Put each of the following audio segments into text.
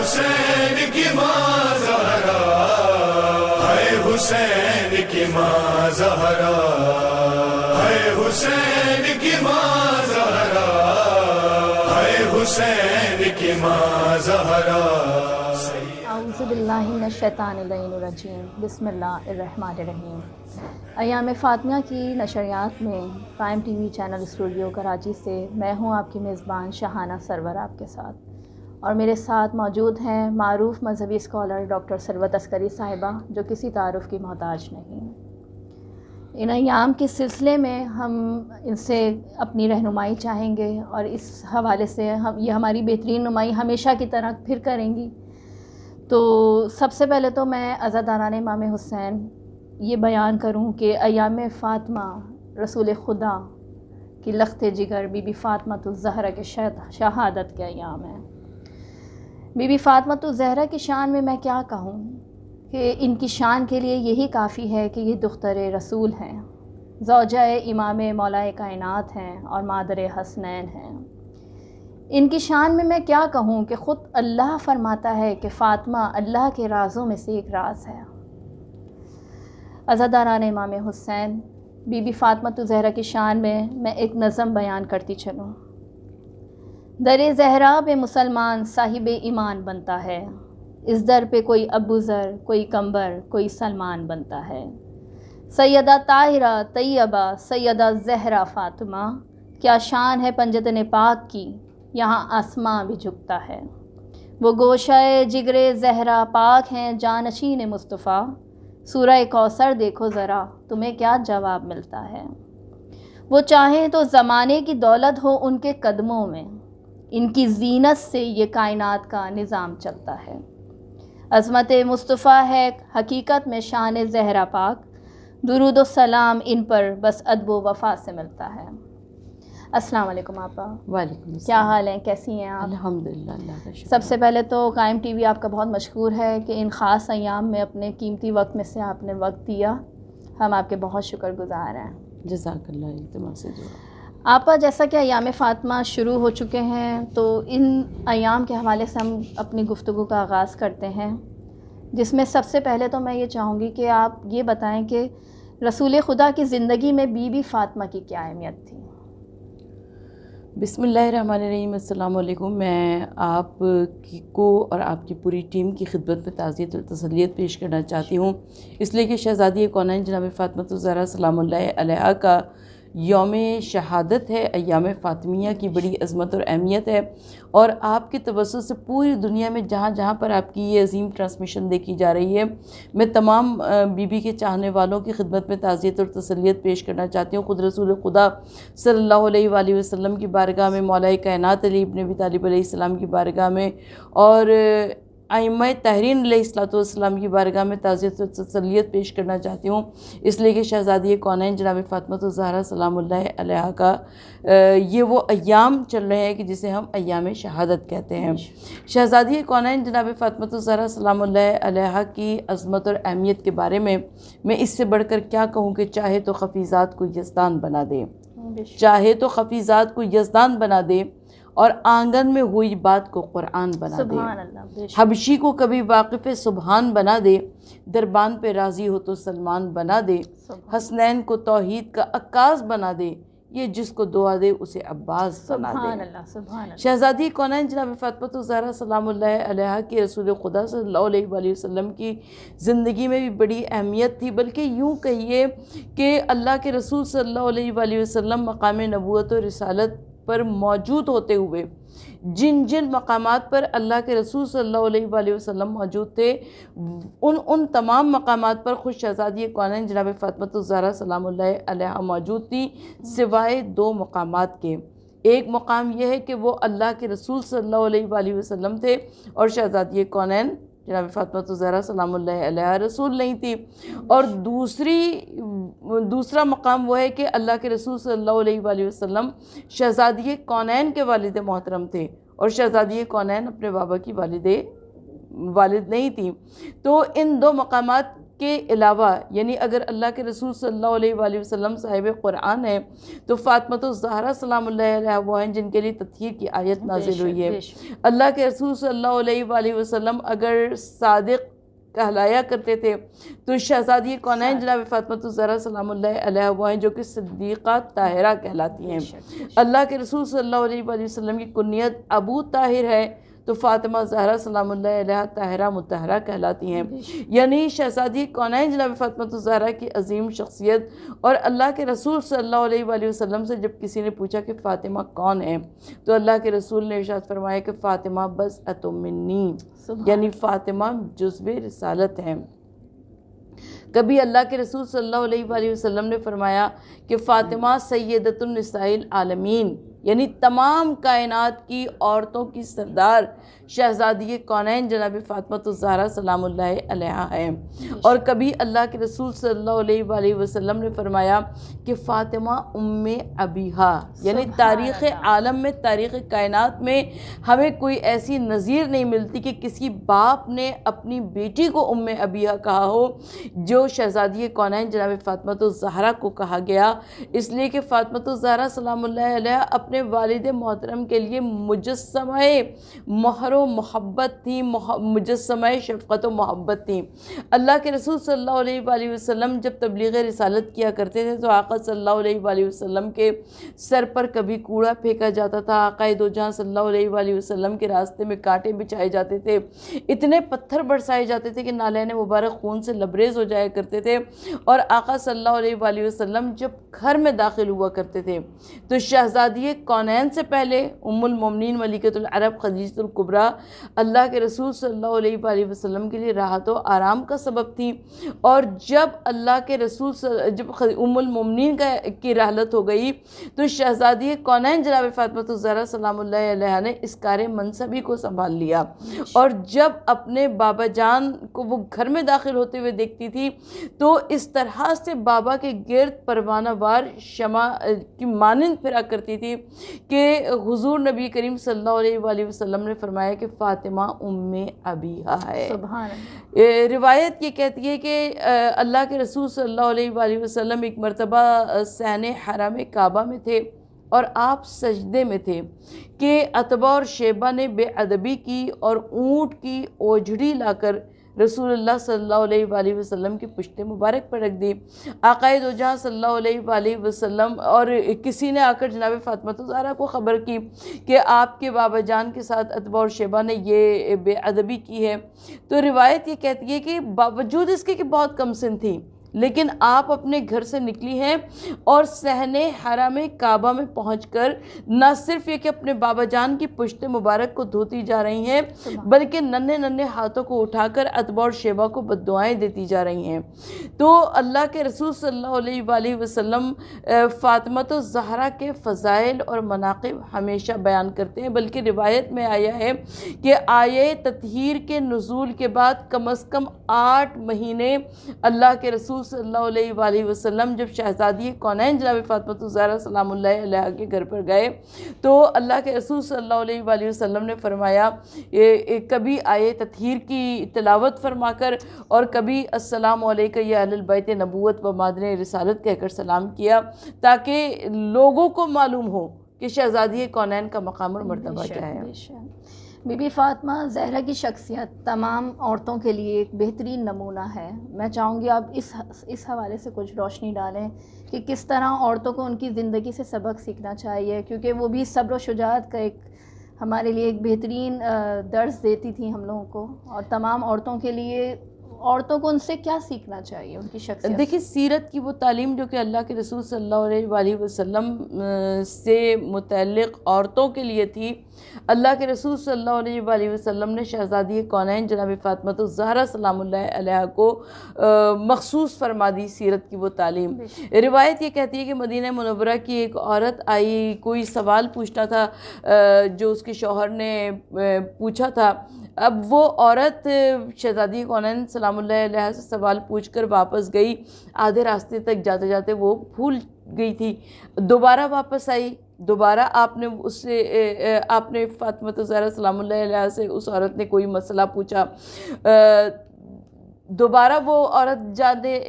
حسین کی ماں زہرا، ہے حسین کی ماں زہرا، ہے حسین کی ماں زہرا، ہے حسین کی ماں زہرا۔ اعوذ باللہ من الشیطان اللعین الرجیم، بسم اللہ الرحمن الرحیم۔ ایام فاطمیہ کی نشریات میں prime T V channel studio Karachi سے میں ہوں آپ کی میزبان شاہانہ سرور آپ کے ساتھ، اور میرے ساتھ موجود ہیں معروف مذہبی اسکالر ڈاکٹر ثروت عسکری صاحبہ، جو کسی تعارف کی محتاج نہیں۔ ان ایام کے سلسلے میں ہم ان سے اپنی رہنمائی چاہیں گے، اور اس حوالے سے یہ ہماری بہترین نمائی ہمیشہ کی طرح پھر کریں گی۔ تو سب سے پہلے تو میں عزاداران امام حسین یہ بیان کروں کہ ایام فاطمہ رسول خدا کی لخت جگر بی بی فاطمہ الزہرا کے شہادت کے ایام ہیں۔ بی بی فاطمہ الزہرا کی شان میں کیا کہوں کہ ان کی شان کے لیے یہی کافی ہے کہ یہ دختر رسول ہیں، زوجہ امام مولائے کائنات ہیں اور مادر حسنین ہیں۔ ان کی شان میں کیا کہوں کہ خود اللہ فرماتا ہے کہ فاطمہ اللہ کے رازوں میں سے ایک راز ہے۔ عزاداران امام حسین، بی بی فاطمہ الزہرا کی شان میں ایک نظم بیان کرتی چلوں۔ در زہرا پہ مسلمان صاحب ایمان بنتا ہے، اس در پہ کوئی ابو ذر، کوئی کمبر، کوئی سلمان بنتا ہے۔ سیدہ طاہرہ طیبہ سیدہ زہرا فاطمہ، کیا شان ہے پنجتن پاک کی، یہاں آسماں بھی جھکتا ہے۔ وہ گوشہ جگر زہرا پاک ہیں جانشین مصطفیٰ، سورہ کوثر دیکھو ذرا تمہیں کیا جواب ملتا ہے۔ وہ چاہیں تو زمانے کی دولت ہو ان کے قدموں میں، ان کی زینت سے یہ کائنات کا نظام چلتا ہے۔ عظمت مصطفیٰ ہے حقیقت میں شان زہرا پاک، درود و سلام ان پر بس ادب و وفا سے ملتا ہے۔ السلام علیکم آپا۔ وعلیکم السلام۔ کیا حال ہیں، کیسی ہیں آپ؟ الحمدللہ، اللہ کا شکر۔ سب سے پہلے تو قائم ٹی وی آپ کا بہت مشکور ہے کہ ان خاص ایام میں اپنے قیمتی وقت میں سے آپ نے وقت دیا، ہم آپ کے بہت شکر گزار ہیں۔ جزاک اللہ، التماس سے دعا۔ آپا، جیسا کہ ایام فاطمہ شروع ہو چکے ہیں تو ان ایام کے حوالے سے ہم اپنی گفتگو کا آغاز کرتے ہیں، جس میں سب سے پہلے تو میں یہ چاہوں گی کہ آپ یہ بتائیں کہ رسول خدا کی زندگی میں بی بی فاطمہ کی کیا اہمیت تھی؟ بسم اللہ الرحمن الرحیم۔ السلام علیکم۔ میں آپ کو اور آپ کی پوری ٹیم کی خدمت میں تعزیت اور تسلیت پیش کرنا چاہتی ہوں، اس لیے کہ شہزادی کونین جناب فاطمہ الزہرا سلام اللہ علیہا کا یوم شہادت ہے۔ ایام فاطمیہ کی بڑی عظمت اور اہمیت ہے، اور آپ کے توسط سے پوری دنیا میں جہاں جہاں پر آپ کی یہ عظیم ٹرانسمیشن دیکھی جا رہی ہے، میں تمام بی بی کے چاہنے والوں کی خدمت میں تعزیت اور تسلیت پیش کرنا چاہتی ہوں۔ خود رسول خدا صلی اللہ علیہ وآلہ وسلم کی بارگاہ میں، مولا کائنات علی ابن ابی طالب علیہ السلام کی بارگاہ میں، اور ائمہ طاہرین علیہ السلام کی بارگاہ میں تعزیت و تسلیت پیش کرنا چاہتی ہوں، اس لیے کہ شہزادی کونین جناب فاطمہ الزہرا سلام اللہ علیہا کا یہ وہ ایام چل رہے ہیں کہ جسے ہم ایام شہادت کہتے ہیں۔ شہزادی کونین جناب فاطمہ الزہرا سلام اللہ علیہا کی عظمت اور اہمیت کے بارے میں اس سے بڑھ کر کیا کہوں کہ چاہے تو خفیزات کو یزدان بنا دے، چاہے تو خفیزات کو یزدان بنا دے، اور آنگن میں ہوئی بات کو قرآن بنا دے۔ حبشی کو کبھی واقف سبحان بنا دے، دربان پہ راضی ہو تو سلمان بنا دے۔ حسنین کو توحید کا عکاس بنا دے، یہ جس کو دعا دے اسے عباس بنا دے۔ شہزادی کونین جناب فاطمہ الزہرا سلام اللہ علیہا کی رسول خدا صلی اللہ علیہ وآلہ وسلم کی زندگی میں بھی بڑی اہمیت تھی، بلکہ یوں کہیے کہ اللہ کے رسول صلی اللہ علیہ وآلہ وسلم مقام نبوت و رسالت پر موجود ہوتے ہوئے جن مقامات پر اللہ کے رسول صلی اللہ علیہ وآلہ وسلم موجود تھے، ان تمام مقامات پر خود شہزادی کونین جناب فاطمہ الزہرا سلام اللہ علیہا موجود تھی، سوائے دو مقامات کے۔ ایک مقام یہ ہے کہ وہ اللہ کے رسول صلی اللہ علیہ وآلہ وسلم تھے، اور شہزادی کونین جناب فاطمہ الزہرا سلام اللہ علیہا رسول نہیں تھی۔ اور دوسرا مقام وہ ہے کہ اللہ کے رسول صلی اللہ علیہ وآلہ وسلم شہزادی کونین کے والد محترم تھے، اور شہزادی کونین اپنے بابا کی والد نہیں تھی۔ تو ان دو مقامات کے علاوہ یعنی اگر اللہ کے رسول صلی اللہ علیہ وآلہ وسلم صاحب قرآن ہیں تو فاطمہ الزہرا سلام اللہ علیہ وہ ہیں جن کے لیے تطہیر کی آیت نازل ہوئی ہے۔ اللہ کے رسول صلی اللہ علیہ وآلہ وسلم اگر صادق کہلایا کرتے تھے تو شہزادی کونین جناب فاطمہ الزہرا سلام اللہ علیہ وہ ہیں جو کہ صدیقہ طاہرہ کہلاتی ہیں۔ اللہ کے رسول صلی اللہ علیہ وآلہ وسلم کی کنیت ابو طاہر ہے تو فاطمہ زہرا سلام اللہ علیہ طاہرہ مطہرہ کہلاتی ہیں۔ یعنی شہزادی کونین جناب فاطمہ الزہرا کی عظیم شخصیت، اور اللہ کے رسول صلی اللہ علیہ وآلہ وسلم سے جب کسی نے پوچھا کہ فاطمہ کون ہے تو اللہ کے رسول نے ارشاد فرمایا کہ فاطمہ بضعۃ منی، یعنی فاطمہ جزو رسالت ہے۔ کبھی اللہ کے رسول صلی اللہ علیہ وآلہ وسلم نے فرمایا کہ فاطمہ سیدۃ النساء العالمین، یعنی تمام کائنات کی عورتوں کی سردار شہزادی کونین جناب فاطمہ الزہرا سلام اللہ علیہ ہے۔ اور کبھی اللہ کے رسول صلی اللہ علیہ وآلہ وسلم نے فرمایا کہ فاطمہ ام ابیہا، یعنی تاریخ عالم میں، تاریخ کائنات میں ہمیں کوئی ایسی نظیر نہیں ملتی کہ کسی باپ نے اپنی بیٹی کو ام ابیہا کہا ہو جو شہزادی کونین جناب فاطمہ الزہرا کو کہا گیا، اس لیے کہ فاطمہ الزہرا سلام اللہ علیہ اپنے والد محترم کے لیے مجسمہ مہر و محبت تھی، مجسمہ شفقت و محبت تھی۔ اللہ کے رسول صلی اللہ علیہ وآلہ وسلم جب تبلیغ رسالت کیا کرتے تھے تو آقا صلی اللہ علیہ وآلہ وسلم کے سر پر کبھی کوڑا پھینکا جاتا تھا، آقا دو جہاں صلی اللہ علیہ وآلہ وسلم کے راستے میں کانٹے بچھائے جاتے تھے، اتنے پتھر برسائے جاتے تھے کہ نالین مبارک خون سے لبریز ہو جایا کرتے تھے۔ اور آقا صلی اللہ علیہ وآلہ وسلم جب گھر میں داخل ہوا کرتے تھے تو شہزادی کونین سے پہلے ام المومنین ملکۃ العرب خدیجہ الکبریٰ اللہ کے رسول صلی اللہ علیہ وآلہ وسلم کے لیے راحت و آرام کا سبب تھی، اور جب اللہ کے رسول جب ام المومنین کی رحلت ہو گئی تو شہزادی کونین جناب فاطمہ الزہرا سلام اللہ علیہ نے اس کار منصبی کو سنبھال لیا، اور جب اپنے بابا جان کو وہ گھر میں داخل ہوتے ہوئے دیکھتی تھی تو اس طرح سے بابا کے گرد پروانہ وار شمع کی مانند پھرا کرتی تھی کہ حضور نبی کریم صلی اللہ علیہ وآلہ وسلم نے فرمایا کہ فاطمہ ام ابیہا ہے۔ سبحان اللہ۔ روایت یہ کہتی ہے کہ اللہ کے رسول صلی اللہ علیہ وآلہ وسلم ایک مرتبہ صحن حرم کعبہ میں تھے اور آپ سجدے میں تھے کہ عتبہ اور شیبہ نے بے ادبی کی اور اونٹ کی اوجھڑی لا کر رسول اللہ صلی اللہ علیہ وآلہ وسلم کی پشت مبارک پر رکھ دی۔ آقا دو جہاں صلی اللہ علیہ وآلہ وسلم اور کسی نے آ کر جناب فاطمہ الزہرا کو خبر کی کہ آپ کے بابا جان کے ساتھ عتبہ اور شیبہ نے یہ بے ادبی کی ہے، تو روایت یہ کہتی ہے کہ باوجود اس کے کہ بہت کم سن تھی لیکن آپ اپنے گھر سے نکلی ہیں اور صحن حرم کعبہ میں پہنچ کر نہ صرف یہ کہ اپنے بابا جان کی پشت مبارک کو دھوتی جا رہی ہیں بلکہ ننھے ننھے ہاتھوں کو اٹھا کر عتبہ اور شیبہ کو بددعائیں دیتی جا رہی ہیں۔ تو اللہ کے رسول صلی اللہ علیہ وآلہ وسلم فاطمہ الزہرا کے فضائل اور مناقب ہمیشہ بیان کرتے ہیں، بلکہ روایت میں آیا ہے کہ آیے تطہیر کے نزول کے بعد کم از کم 8 مہینے اللہ کے رسول صلی اللہ علیہ وآلہ وسلم جب شہزادی کونین جناب فاطمہ الزہرا سلام اللہ علیہ کے گھر پر گئے تو اللہ کے رسول صلی اللہ علیہ وآلہ وسلم نے فرمایا کبھی آیے تطہیر کی تلاوت فرما کر اور کبھی السلام علیکم یا اہل البیت نبوت و مادن رسالت کہہ کر سلام کیا تاکہ لوگوں کو معلوم ہو کہ شہزادی کونین کا مقام اور مرتبہ کیا ہے۔ بی بی فاطمہ زہرا کی شخصیت تمام عورتوں کے لیے ایک بہترین نمونہ ہے۔ میں چاہوں گی آپ اس حوالے سے کچھ روشنی ڈالیں کہ کس طرح عورتوں کو ان کی زندگی سے سبق سیکھنا چاہیے، کیونکہ وہ بھی صبر و شجاعت کا ایک ہمارے لیے ایک بہترین درس دیتی تھی ہم لوگوں کو، اور تمام عورتوں کے لیے عورتوں کو ان سے کیا سیکھنا چاہیے ان کی شخصیت؟ دیکھیں سیرت کی وہ تعلیم جو کہ اللہ کے رسول صلی اللہ علیہ وآلہ وسلم سے متعلق عورتوں کے لیے تھی، اللہ کے رسول صلی اللہ علیہ وآلہ وسلم نے شہزادی کونین جناب فاطمہ الزہرا سلام اللہ علیہ کو مخصوص فرما دی سیرت کی وہ تعلیم۔ روایت یہ کہتی ہے کہ مدینہ منورہ کی ایک عورت آئی، کوئی سوال پوچھنا تھا جو اس کے شوہر نے پوچھا تھا۔ اب وہ عورت شہزادی کونین سلام اللہ علیہ سے سوال پوچھ کر واپس گئی، آدھے راستے تک جاتے جاتے وہ بھول گئی تھی، دوبارہ واپس آئی، دوبارہ آپ نے فاطمہ الزہرا سلام اللہ علیہ سے اس عورت نے کوئی مسئلہ پوچھا، دوبارہ وہ عورت جانے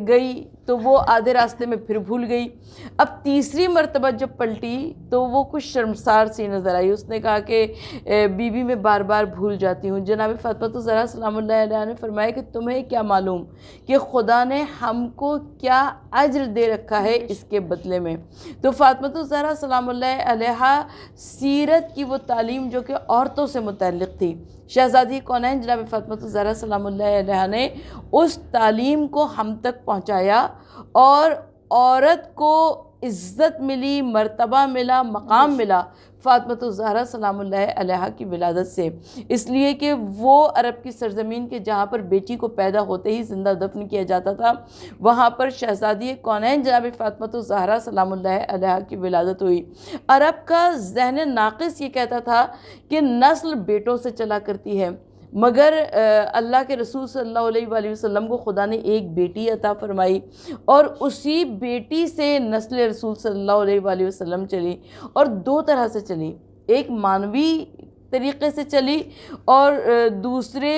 گئی تو وہ آدھے راستے میں پھر بھول گئی. اب تیسری مرتبہ جب پلٹی تو وہ کچھ شرمسار سی نظر آئی. اس نے کہا کہ بی بی میں بار بار بھول جاتی ہوں. جناب فاطمہ الزہرا سلام اللہ علیہ نے فرمایا کہ تمہیں کیا معلوم کہ خدا نے ہم کو کیا اجر دے رکھا ہے اس کے بدلے میں. تو فاطمہ الزہرا سلام اللہ علیہ سیرت کی وہ تعلیم جو کہ عورتوں سے متعلق تھی، شہزادی کونین جناب فاطمہ الزہرا سلام اللہ علیہ نے اس تعلیم کو ہم تک پہنچایا اور عورت کو عزت ملی، مرتبہ ملا، مقام ملا فاطمہ الزہرا سلام اللہ علیہ کی ولادت سے. اس لیے کہ وہ عرب کی سرزمین کے جہاں پر بیٹی کو پیدا ہوتے ہی زندہ دفن کیا جاتا تھا، وہاں پر شہزادی کونین جناب فاطمہ الزہرا سلام اللہ علیہ کی ولادت ہوئی. عرب کا ذہن ناقص یہ کہتا تھا کہ نسل بیٹوں سے چلا کرتی ہے، مگر اللہ کے رسول صلی اللہ علیہ وآلہ وسلم کو خدا نے ایک بیٹی عطا فرمائی اور اسی بیٹی سے نسل رسول صلی اللہ علیہ وآلہ وسلم چلی، اور دو طرح سے چلی. ایک مانوی طریقے سے چلی اور دوسرے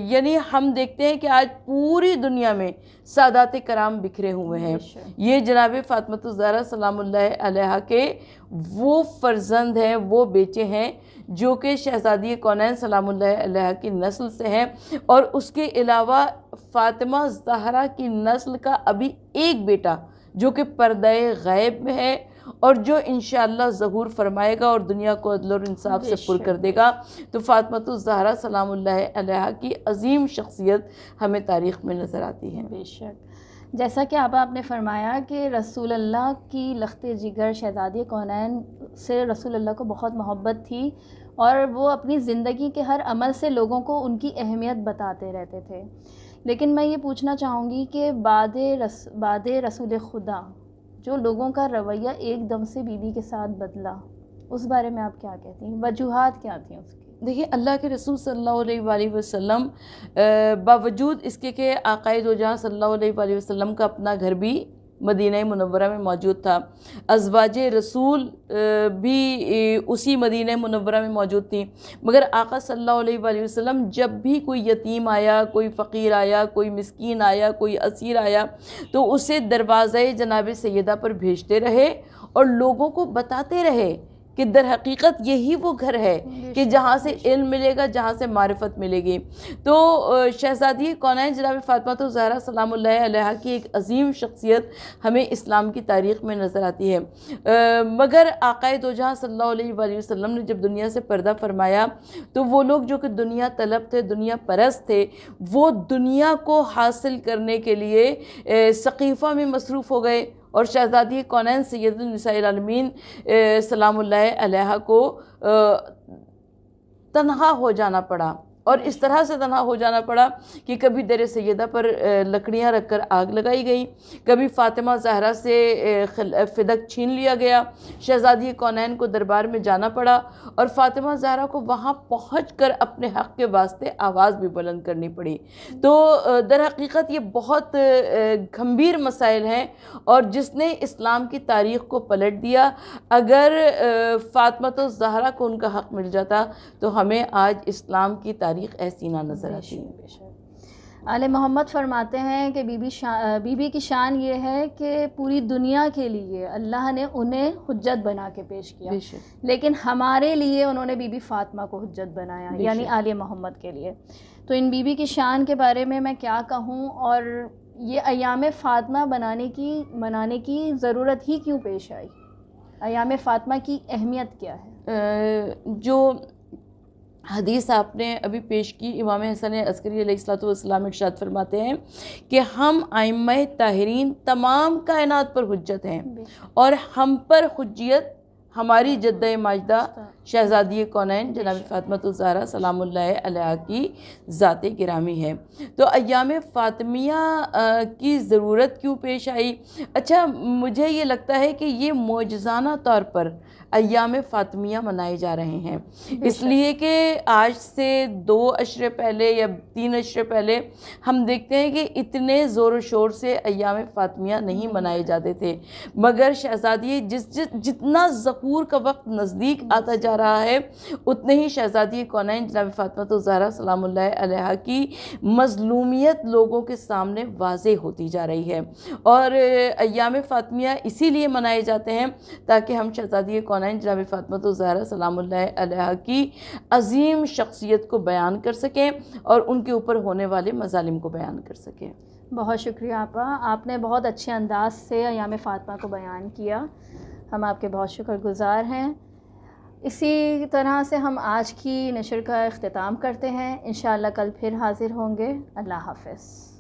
یعنی ہم دیکھتے ہیں کہ آج پوری دنیا میں سادات کرام بکھرے ہوئے ہیں. یہ جناب فاطمہ الزہرا سلام اللہ علیہ کے وہ فرزند ہیں، وہ بیٹے ہیں جو کہ شہزادی کونین سلام اللہ علیہ کی نسل سے ہیں. اور اس کے علاوہ فاطمہ زہرا کی نسل کا ابھی ایک بیٹا جو کہ پردہ غیب میں ہے اور جو انشاءاللہ ظہور فرمائے گا اور دنیا کو عدل اور انصاف سے پر کر دے گا. تو فاطمہ الزہرا سلام اللہ علیہ کی عظیم شخصیت ہمیں تاریخ میں نظر آتی ہے. بے شک. جیسا کہ آپ نے فرمایا کہ رسول اللہ کی لخت جگر شہزادی کونین سے رسول اللہ کو بہت محبت تھی اور وہ اپنی زندگی کے ہر عمل سے لوگوں کو ان کی اہمیت بتاتے رہتے تھے. لیکن میں یہ پوچھنا چاہوں گی کہ بعد رسول خدا جو لوگوں کا رویہ ایک دم سے بی بی کے ساتھ بدلا، اس بارے میں آپ کیا کہتی ہیں؟ وجوہات کیا تھیں اس کی؟ دیکھیے، اللہ کے رسول صلی اللہ علیہ وآلہ وسلم باوجود اس کے کہ آقائے دو جہاں صلی اللہ علیہ وآلہ وسلم کا اپنا گھر بھی مدینہ منورہ میں موجود تھا، ازواج رسول بھی اسی مدینہ منورہ میں موجود تھیں، مگر آقا صلی اللہ علیہ وآلہ وسلم جب بھی کوئی یتیم آیا، کوئی فقیر آیا، کوئی مسکین آیا، کوئی اسیر آیا تو اسے دروازہ جناب سیدہ پر بھیجتے رہے اور لوگوں کو بتاتے رہے کہ در حقیقت یہی وہ گھر ہے کہ جہاں سے علم ملے گا، جہاں سے معرفت ملے گی. تو شہزادی کونین جناب فاطمہ الزہرا سلام اللہ علیہ کی ایک عظیم شخصیت ہمیں اسلام کی تاریخ میں نظر آتی ہے. مگر آقائے دو جہاں صلی اللہ علیہ وآلہ وسلم نے جب دنیا سے پردہ فرمایا تو وہ لوگ جو کہ دنیا طلب تھے، دنیا پرست تھے، وہ دنیا کو حاصل کرنے کے لیے سقیفہ میں مصروف ہو گئے اور شہزادی کونین سید النساء العالمین سلام اللہ علیہ کو تنہا ہو جانا پڑا. اور اس طرح سے تنہا ہو جانا پڑا کہ کبھی در سیدہ پر لکڑیاں رکھ کر آگ لگائی گئی، کبھی فاطمہ زہرا سے فدق چھین لیا گیا، شہزادی کونین کو دربار میں جانا پڑا اور فاطمہ زہرا کو وہاں پہنچ کر اپنے حق کے واسطے آواز بھی بلند کرنی پڑی. تو در حقیقت یہ بہت گھمبیر مسائل ہیں اور جس نے اسلام کی تاریخ کو پلٹ دیا. اگر فاطمہ الزہرا کو ان کا حق مل جاتا تو ہمیں آج اسلام کی تاریخ ایسی نہ نظر آتی. آل محمد فرماتے ہیں کہ بی بی کی شان یہ ہے کہ پوری دنیا کے لیے اللہ نے انہیں حجت بنا کے پیش کیا، لیکن ہمارے لیے انہوں نے بی بی فاطمہ کو حجت بنایا، یعنی آل محمد کے لیے. تو ان بی بی کی شان کے بارے میں کیا کہوں، اور یہ ایام فاطمہ منانے کی ضرورت ہی کیوں پیش آئی؟ ایام فاطمہ کی اہمیت کیا ہے؟ جو حدیث آپ نے ابھی پیش کی، امام حسن عسکری علیہ السلام ارشاد فرماتے ہیں کہ ہم ائمہ طاہرین تمام کائنات پر حجت ہیں اور ہم پر حجیت ہماری جدہ ماجدہ شہزادی کونین جناب فاطمہ الزہرا سلام اللہ علیہ کی ذات گرامی ہے. تو ایام فاطمیہ کی ضرورت کیوں پیش آئی؟ اچھا، مجھے یہ لگتا ہے کہ یہ معجزانہ طور پر ایام فاطمیہ منائے جا رہے ہیں، اس لیے کہ آج سے 2 عشرے پہلے یا 3 عشرے پہلے ہم دیکھتے ہیں کہ اتنے زور و شور سے ایام فاطمیہ نہیں منائے جاتے تھے، مگر شہزادی جتنا ظہور ظہور کا وقت نزدیک آتا جا رہا ہے، اتنے ہی شہزادی کونین جناب فاطمہ الزہرا سلام اللہ علیہا کی مظلومیت لوگوں کے سامنے واضح ہوتی جا رہی ہے، اور ایام فاطمیہ اسی لیے منائے جاتے ہیں تاکہ ہم شہزادی کونین جناب فاطمہ الزہرا سلام اللہ علیہا کی عظیم شخصیت کو بیان کر سکیں اور ان کے اوپر ہونے والے مظالم کو بیان کر سکیں۔ بہت شکریہ آپا، آپ نے بہت اچھے انداز سے ایام فاطمہ کو بیان کیا، ہم آپ کے بہت شکر گزار ہیں۔ اسی طرح سے ہم آج کی نشر کا اختتام کرتے ہیں، انشاءاللہ کل پھر حاضر ہوں گے۔ اللہ حافظ۔